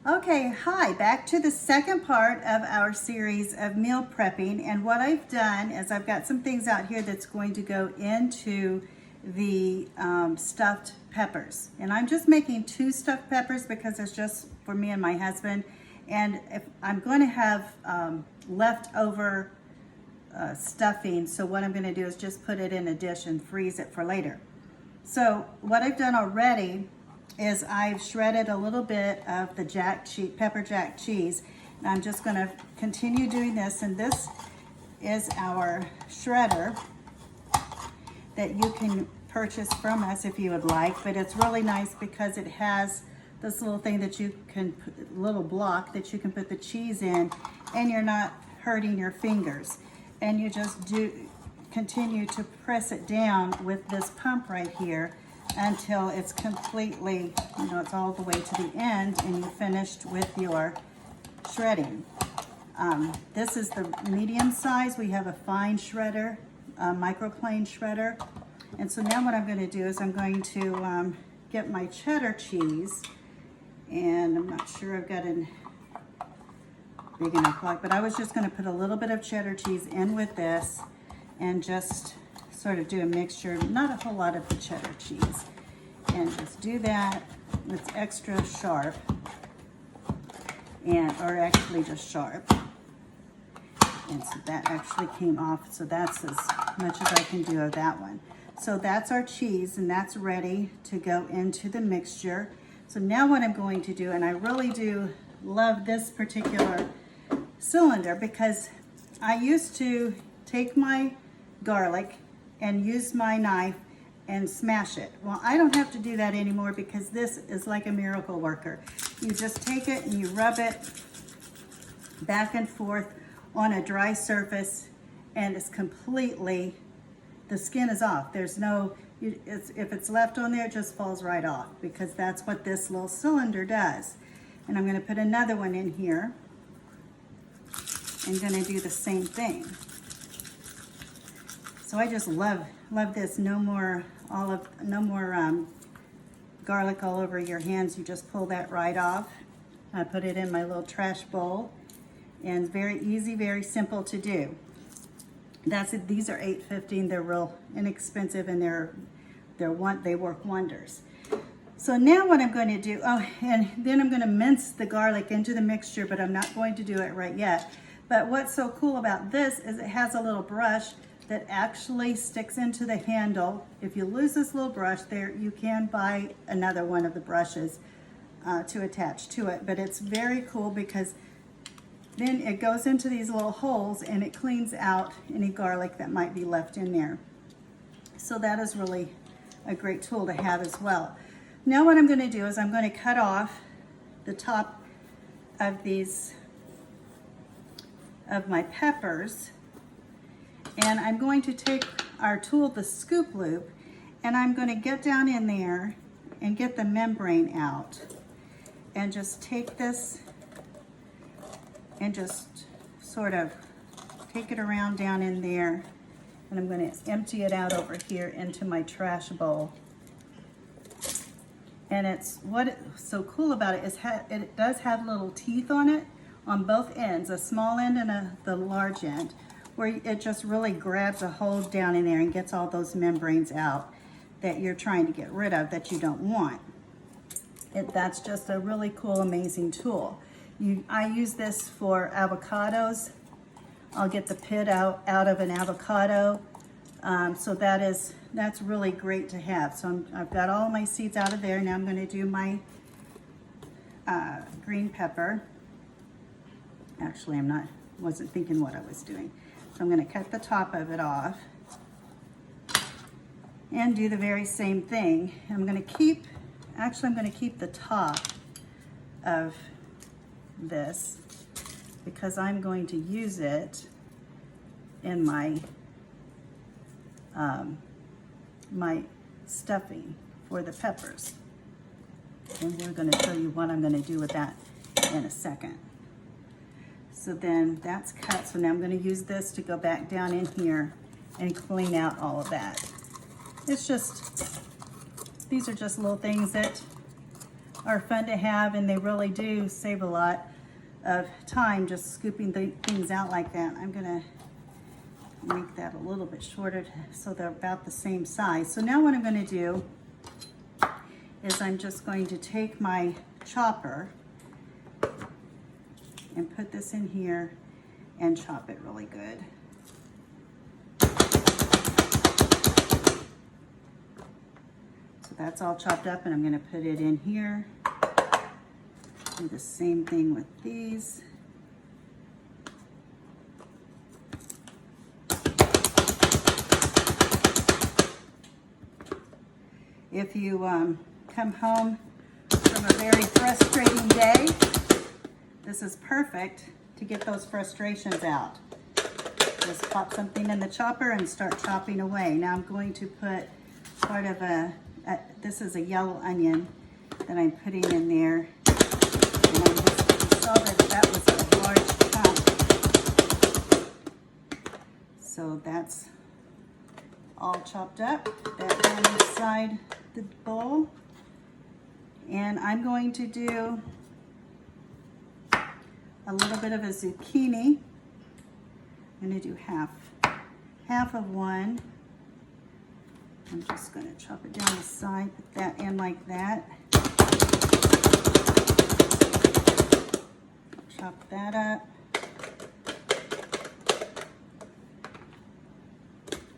Okay, hi, back to the second part of our series of meal prepping. And what I've done is I've got some things out here that's going to go into the stuffed peppers. And I'm just making 2 stuffed peppers because it's just for me and my husband. And if I'm going to have leftover stuffing, so what I'm going to do is just put it in a dish and freeze it for later. So what I've done already is I've shredded a little bit of the pepper jack cheese. And I'm just gonna continue doing this, and this is our shredder that you can purchase from us if you would like, but it's really nice because it has this little thing that you can, little block that you can put the cheese in, and you're not hurting your fingers. And you just continue to press it down with this pump right here until it's completely, it's all the way to the end and you're finished with your shredding. This is the medium size. We have a fine shredder, a microplane shredder. And so now what I'm going to do is I'm going to get my cheddar cheese, and I'm not sure I've got a big enough block, but I was just going to put a little bit of cheddar cheese in with this and just sort of do a mixture, not a whole lot of the cheddar cheese, and just do that. It's extra sharp, or actually just sharp. And so that actually came off, so that's as much as I can do of that one. So that's our cheese, and that's ready to go into the mixture. So now what I'm going to do, and I really do love this particular cylinder because I used to take my garlic and use my knife and smash it. Well, I don't have to do that anymore because this is like a miracle worker. You just take it and you rub it back and forth on a dry surface, and it's completely, the skin is off. There's no, if it's left on there, it just falls right off because that's what this little cylinder does. And I'm going to put another one in here. I'm going to do the same thing. So I just love this. No more garlic all over your hands. You just pull that right off. I put it in my little trash bowl, and very easy, very simple to do. That's it. These are $8.15. They're real inexpensive, and they work wonders. So now what I'm going to do, and then I'm going to mince the garlic into the mixture, but I'm not going to do it right yet. But what's so cool about this is it has a little brush that actually sticks into the handle. If you lose this little brush there, you can buy another one of the brushes to attach to it. But it's very cool because then it goes into these little holes and it cleans out any garlic that might be left in there. So that is really a great tool to have as well. Now what I'm going to do is I'm going to cut off the top of my peppers, and I'm going to take our tool, the scoop loop, and I'm going to get down in there and get the membrane out and just take this and just sort of take it around down in there, and I'm going to empty it out over here into my trash bowl. And it's what's so cool about it is it does have little teeth on it on both ends, a small end and the large end, where it just really grabs a hold down in there and gets all those membranes out that you're trying to get rid of that you don't want. That's just a really cool, amazing tool. I use this for avocados. I'll get the pit out of an avocado. So that's really great to have. So I've got all my seeds out of there. Now I'm going to do my green pepper. Actually, wasn't thinking what I was doing. So I'm going to cut the top of it off and do the very same thing. I'm going to keep the top of this because I'm going to use it in my my stuffing for the peppers. And we're going to show you what I'm going to do with that in a second. So then that's cut. So now I'm going to use this to go back down in here and clean out all of that. It's just, these are just little things that are fun to have, and they really do save a lot of time just scooping things out like that. I'm gonna make that a little bit shorter so they're about the same size. So now what I'm gonna do is I'm just going to take my chopper and put this in here and chop it really good. So that's all chopped up, and I'm gonna put it in here. Do the same thing with these. If you come home from a very frustrating day, this is perfect to get those frustrations out. Just pop something in the chopper and start chopping away. Now I'm going to put part of this is a yellow onion that I'm putting in there. And I just saw that was a large chunk. So that's all chopped up. Put that down inside the bowl. And I'm going to do a little bit of a zucchini. I'm going to do half of one. I'm just going to chop it down the side, put that in like that. Chop that up.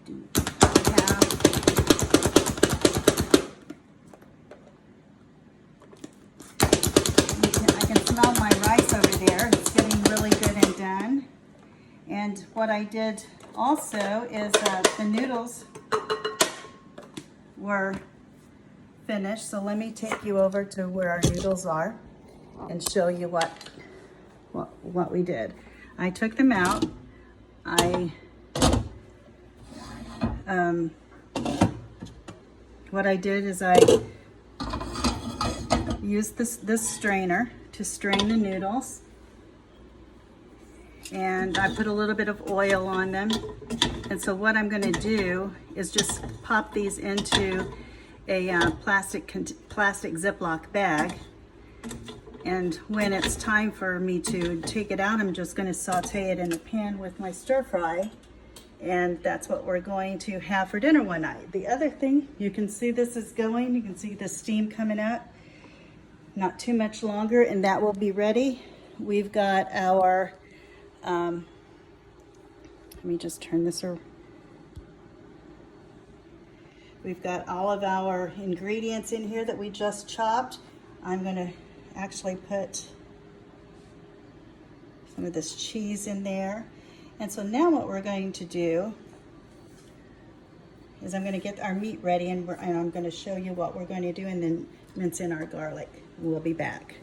Do half. I can smell my rice over there. It's getting really good and done. And what I did also is the noodles were finished. So let me take you over to where our noodles are and show you what we did. I took them out. What I did is I used this strainer to strain the noodles, and I put a little bit of oil on them. And so what I'm going to do is just pop these into a plastic Ziploc bag. And when it's time for me to take it out, I'm just going to saute it in the pan with my stir fry. And that's what we're going to have for dinner one night. The other thing, you can see this is going. You can see the steam coming up. Not too much longer, and that will be ready. We've got our, let me just turn this around. We've got all of our ingredients in here that we just chopped. I'm going to actually put some of this cheese in there. And so now what we're going to do is I'm going to get our meat ready, and I'm going to show you what we're going to do, and then mince in our garlic. We'll be back.